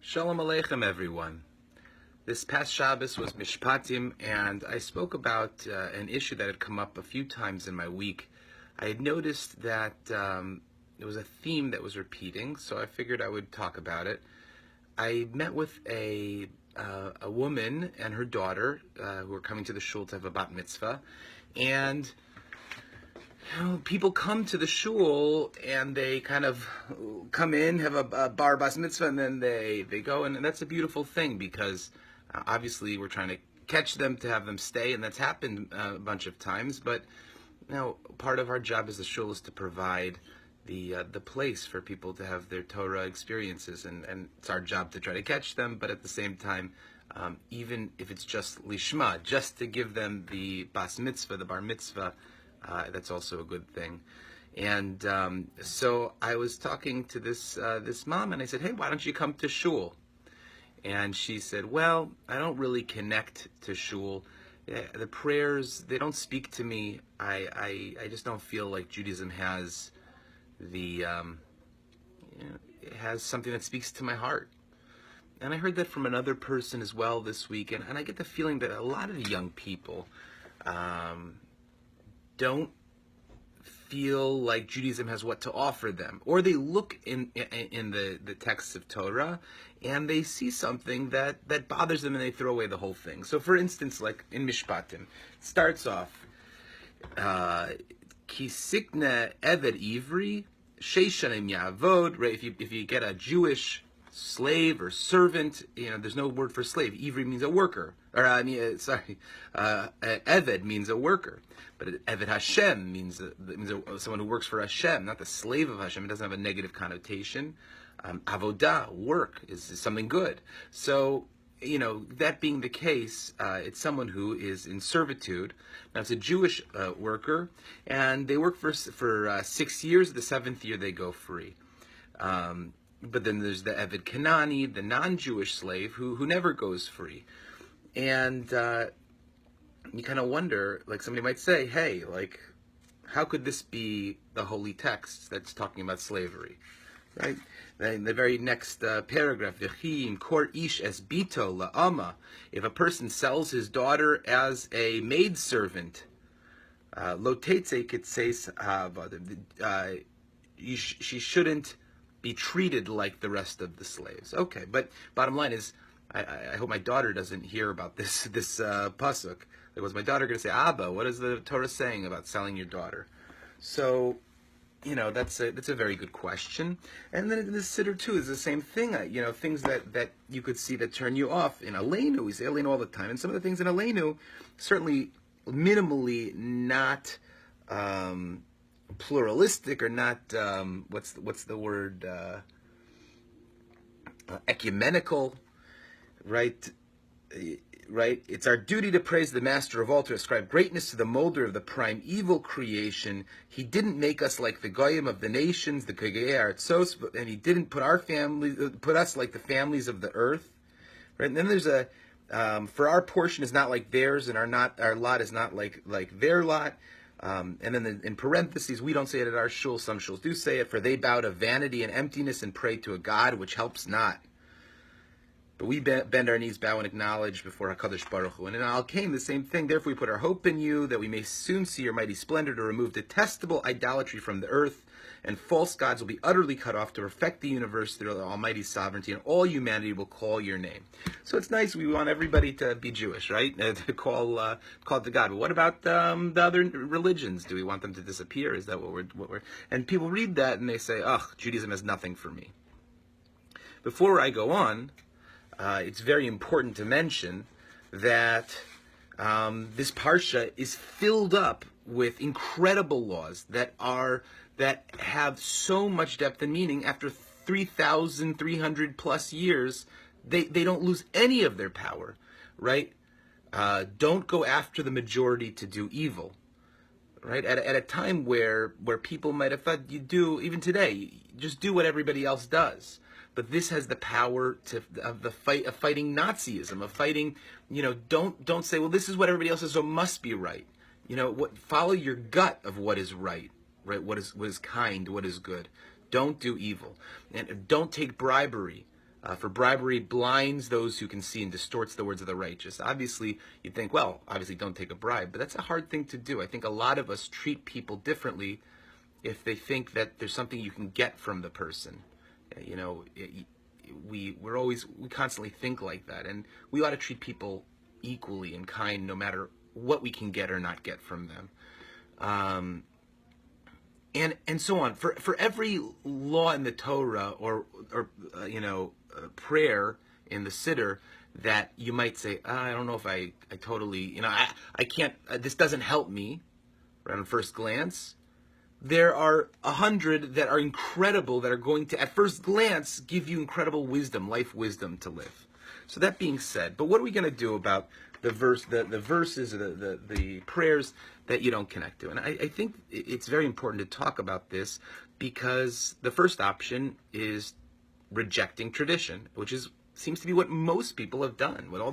Shalom Aleichem, everyone. This past Shabbos was Mishpatim, and I spoke about an issue that had come up a few times in my week. I had noticed that there was a theme that was repeating, so I figured I would talk about it. I met with a woman and her daughter who were coming to the shul to have a bat mitzvah, and people come to the shul and they kind of come in, have a bar bas mitzvah, and then they go, and that's a beautiful thing because obviously we're trying to catch them to have them stay, and that's happened a bunch of times. But part of our job as a shul is to provide the place for people to have their Torah experiences, and it's our job to try to catch them, but at the same time, even if it's just lishma, just to give them the bas mitzvah, the bar mitzvah, that's also a good thing. And so I was talking to this mom, and I said, hey, why don't you come to shul? And she said, well, I don't really connect to shul. The prayers, they don't speak to me. I just don't feel like Judaism has has something that speaks to my heart. And I heard that from another person as well this week, and I get the feeling that a lot of the young people don't feel like Judaism has what to offer them, or they look in the texts of Torah and they see something that bothers them and they throw away the whole thing. So, for instance, like in Mishpatim, it starts off Ki sikne eved ivri sheishanim yavod. Right? If you get a Jewish slave or servant, there's no word for slave. Ivri means a worker, or Eved means a worker, but Eved Hashem means someone who works for Hashem, not the slave of Hashem. It doesn't have a negative connotation. Avodah, work, is something good. So, that being the case, it's someone who is in servitude. Now, it's a Jewish worker, and they work for 6 years. The 7th year, they go free. But then there's the Eved Kanani, the non-Jewish slave, who never goes free. And you kind of wonder, like somebody might say, hey, like, how could this be the holy text that's talking about slavery? Right? In the very next paragraph, V'chim kor ish es bito la'ama, if a person sells his daughter as a maidservant, lo tetze kitseis hava, she shouldn't be treated like the rest of the slaves. Okay, but bottom line is, I hope my daughter doesn't hear about this pasuk. Like, was my daughter going to say, Abba, what is the Torah saying about selling your daughter? So, that's a very good question. And then in the Siddur too is the same thing. Things that you could see that turn you off. In Aleinu, we say Aleinu all the time, and some of the things in Aleinu certainly minimally not pluralistic, or not what's the word, ecumenical, right? It's our duty to praise the master of all, to ascribe greatness to the molder of the primeval creation. He didn't make us like the goyim of the nations, the kagei artzos, and he didn't put us like the families of the earth. Right? And then there's for our portion is not like theirs, and our lot is not like their lot. And then in parentheses, we don't say it at our shul, some shuls do say it, for they bow to vanity and emptiness and pray to a God which helps not. But we bend our knees, bow, and acknowledge before HaKadosh Baruch Hu. And in Al-Kain, the same thing. Therefore we put our hope in you, that we may soon see your mighty splendor, to remove detestable idolatry from the earth, and false gods will be utterly cut off, to perfect the universe through the almighty sovereignty, and all humanity will call your name. So it's nice. We want everybody to be Jewish, right? To call it to God. But what about the other religions? Do we want them to disappear? Is that what we're? And people read that and they say, ugh, Judaism has nothing for me. Before I go on, it's very important to mention that this parsha is filled up with incredible laws that have so much depth and meaning. After 3,300 plus years, they don't lose any of their power, right? Don't go after the majority to do evil, right? At a time where people might have thought, you do, even today, just do what everybody else does. But this has the power of fighting Nazism, of fighting, don't say, well, this is what everybody else says, so it must be right. Follow your gut of what is right? What is kind, what is good. Don't do evil, and don't take bribery. For bribery blinds those who can see and distorts the words of the righteous. Obviously, you'd think, well, obviously don't take a bribe, but that's a hard thing to do. I think a lot of us treat people differently if they think that there's something you can get from the person. You know, we constantly think like that, and we ought to treat people equally and kind no matter what we can get or not get from them. And so on. For every law in the Torah or prayer in the Siddur that you might say, I don't know if I totally, I can't, this doesn't help me, right, on first glance. There are 100 that are incredible, that are going to, at first glance, give you incredible wisdom, life wisdom to live. So that being said, but what are we going to do about the verses, the prayers that you don't connect to? And I think it's very important to talk about this, because the first option is rejecting tradition, which seems to be what most people have done. With all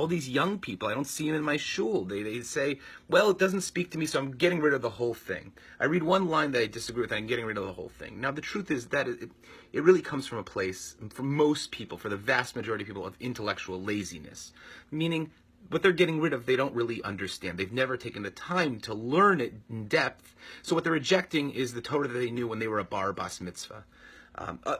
these young people, I don't see them in my shul. They say, well, it doesn't speak to me, so I'm getting rid of the whole thing. I read one line that I disagree with, and I'm getting rid of the whole thing. Now, the truth is that it really comes from a place, for most people, for the vast majority of people, of intellectual laziness. Meaning, what they're getting rid of, they don't really understand. They've never taken the time to learn it in depth. So what they're rejecting is the Torah that they knew when they were a bar bas mitzvah.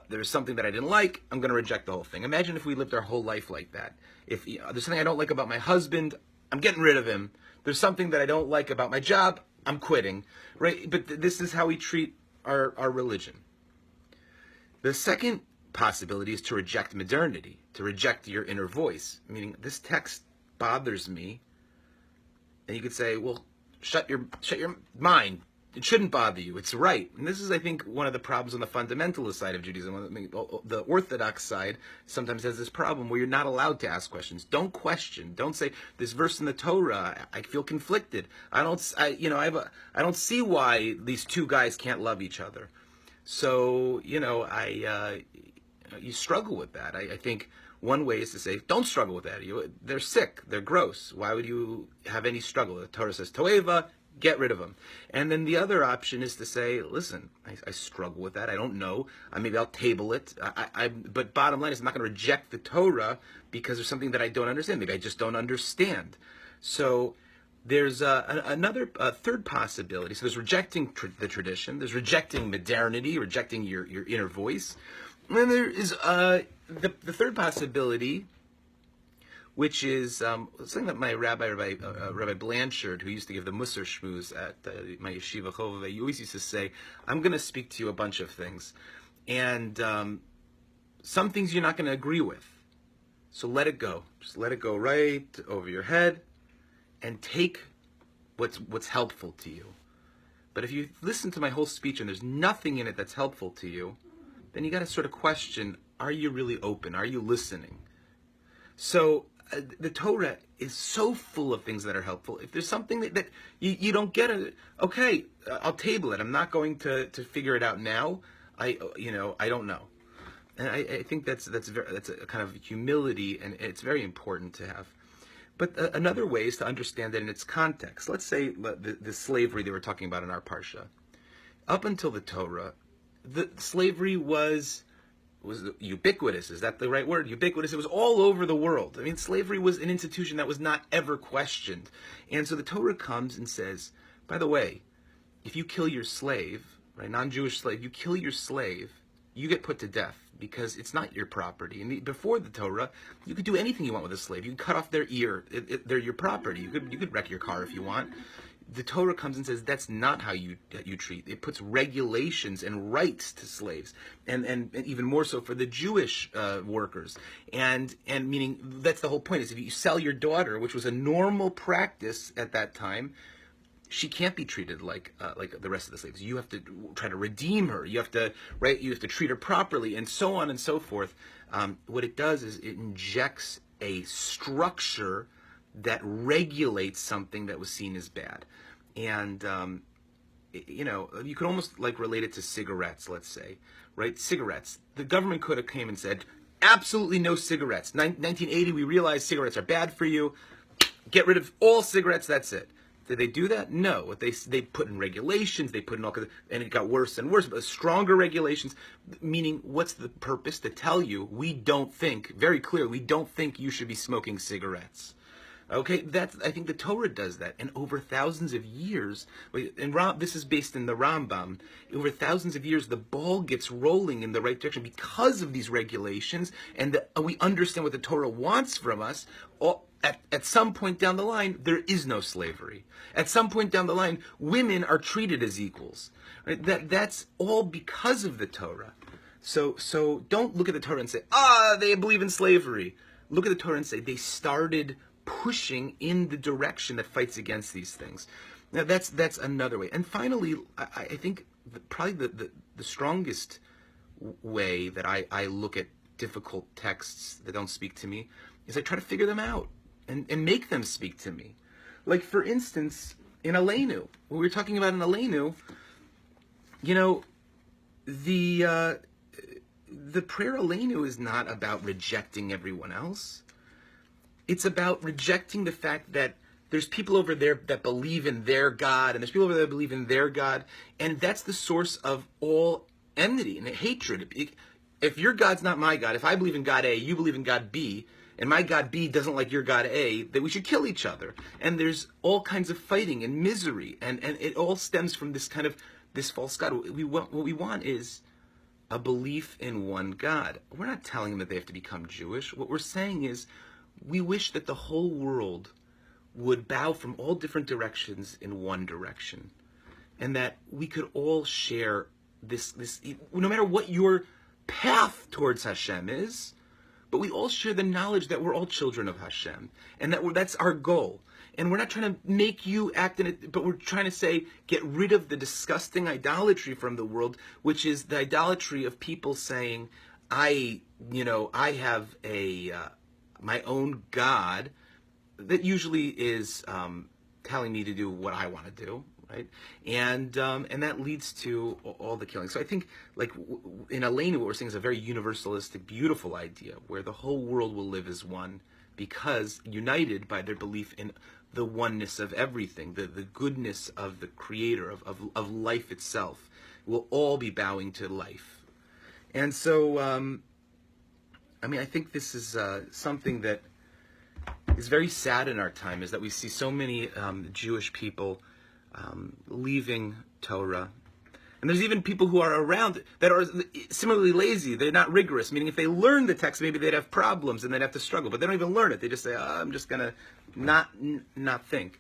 There's something that I didn't like, I'm going to reject the whole thing. Imagine if we lived our whole life like that. If there's something I don't like about my husband, I'm getting rid of him. There's something that I don't like about my job, I'm quitting. Right? But this is how we treat our religion. The second possibility is to reject modernity, to reject your inner voice. Meaning, this text bothers me. And you could say, well, shut your mind. It shouldn't bother you. It's right. And this is, I think, one of the problems on the fundamentalist side of Judaism. The Orthodox side sometimes has this problem where you're not allowed to ask questions. Don't question. Don't say, this verse in the Torah, I feel conflicted. I don't see why these two guys can't love each other. So, you struggle with that. I think one way is to say, don't struggle with that. They're sick. They're gross. Why would you have any struggle? The Torah says, toeva, get rid of them. And then the other option is to say, listen, I struggle with that. I don't know. Maybe I'll table it. But bottom line is, I'm not going to reject the Torah because there's something that I don't understand. Maybe I just don't understand. So there's another third possibility. So there's rejecting the tradition. There's rejecting modernity, rejecting your inner voice. And then there is the third possibility, which is something that my Rabbi Blanchard, who used to give the Musar Shmuz at my yeshiva Chovevei, he always used to say, I'm going to speak to you a bunch of things. And some things you're not going to agree with. So let it go. Just let it go right over your head and take what's helpful to you. But if you listen to my whole speech and there's nothing in it that's helpful to you, then you got to sort of question, are you really open? Are you listening? So the Torah is so full of things that are helpful. If there's something that you don't get, okay, I'll table it. I'm not going to figure it out now. I don't know. And I think that's a kind of humility, and it's very important to have. But another way is to understand it in its context. Let's say the slavery they were talking about in our Parsha. Up until the Torah, the slavery was ubiquitous. Is that the right word? Ubiquitous. It was all over the world. I mean, slavery was an institution that was not ever questioned. And so the Torah comes and says, by the way, if you kill your slave, right, non-Jewish slave, you kill your slave, you get put to death because it's not your property. And before the Torah, you could do anything you want with a slave. You could cut off their ear. They're your property. You could wreck your car if you want. The Torah comes and says that's not how you treat. It puts regulations and rights to slaves, and even more so for the Jewish workers. And meaning that's the whole point, is if you sell your daughter, which was a normal practice at that time, she can't be treated like the rest of the slaves. You have to try to redeem her. You have to treat her properly, and so on and so forth. What it does is it injects a structure that regulates something that was seen as bad. And, you could almost relate it to cigarettes, let's say, right? Cigarettes. The government could have came and said, absolutely no cigarettes. 1980, we realized cigarettes are bad for you. Get rid of all cigarettes, that's it. Did they do that? No. What they put in regulations, they put in all kinds of, and it got worse and worse, but stronger regulations, meaning what's the purpose? To tell you, we don't think, very clearly, we don't think you should be smoking cigarettes. Okay, I think the Torah does that, and over thousands of years, and this is based in the Rambam, over thousands of years, the ball gets rolling in the right direction because of these regulations, and we understand what the Torah wants from us. At some point down the line, there is no slavery. At some point down the line, women are treated as equals. Right? That's all because of the Torah. So don't look at the Torah and say, they believe in slavery. Look at the Torah and say, they started pushing in the direction that fights against these things. Now that's another way. And finally, I think probably the strongest way that I look at difficult texts that don't speak to me is I try to figure them out and make them speak to me. Like, for instance, in Aleinu, when we were talking about in Aleinu, the prayer Aleinu is not about rejecting everyone else. It's about rejecting the fact that there's people over there that believe in their God, and there's people over there that believe in their God, and that's the source of all enmity and hatred. If your God's not my God, if I believe in God A, you believe in God B, and my God B doesn't like your God A, that we should kill each other. And there's all kinds of fighting and misery, and it all stems from this kind of, this false God. What we want is a belief in one God. We're not telling them that they have to become Jewish. What we're saying is, we wish that the whole world would bow from all different directions in one direction, and that we could all share this, no matter what your path towards Hashem is, but we all share the knowledge that we're all children of Hashem, and that's our goal. And we're not trying to make you act in it, but we're trying to say, get rid of the disgusting idolatry from the world, which is the idolatry of people saying, I have my own God that usually is telling me to do what I want to do, right? And that leads to all the killing. So I think, like in Aleinu, what we're saying is a very universalistic, beautiful idea where the whole world will live as one, because united by their belief in the oneness of everything, the goodness of the Creator, of life itself. We'll all be bowing to life. And so, I think this is something that is very sad in our time, is that we see so many Jewish people leaving Torah. And there's even people who are around that are similarly lazy. They're not rigorous, meaning if they learn the text, maybe they'd have problems and they'd have to struggle. But they don't even learn it. They just say, I'm just going to not think.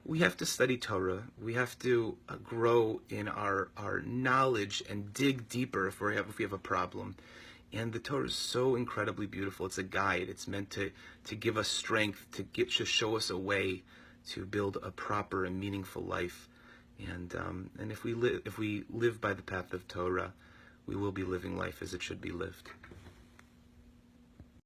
We have to study Torah. We have to grow in our knowledge and dig deeper if we have a problem. And the Torah is so incredibly beautiful. It's a guide. It's meant to give us strength, to show us a way to build a proper and meaningful life. And if we live by the path of Torah, we will be living life as it should be lived.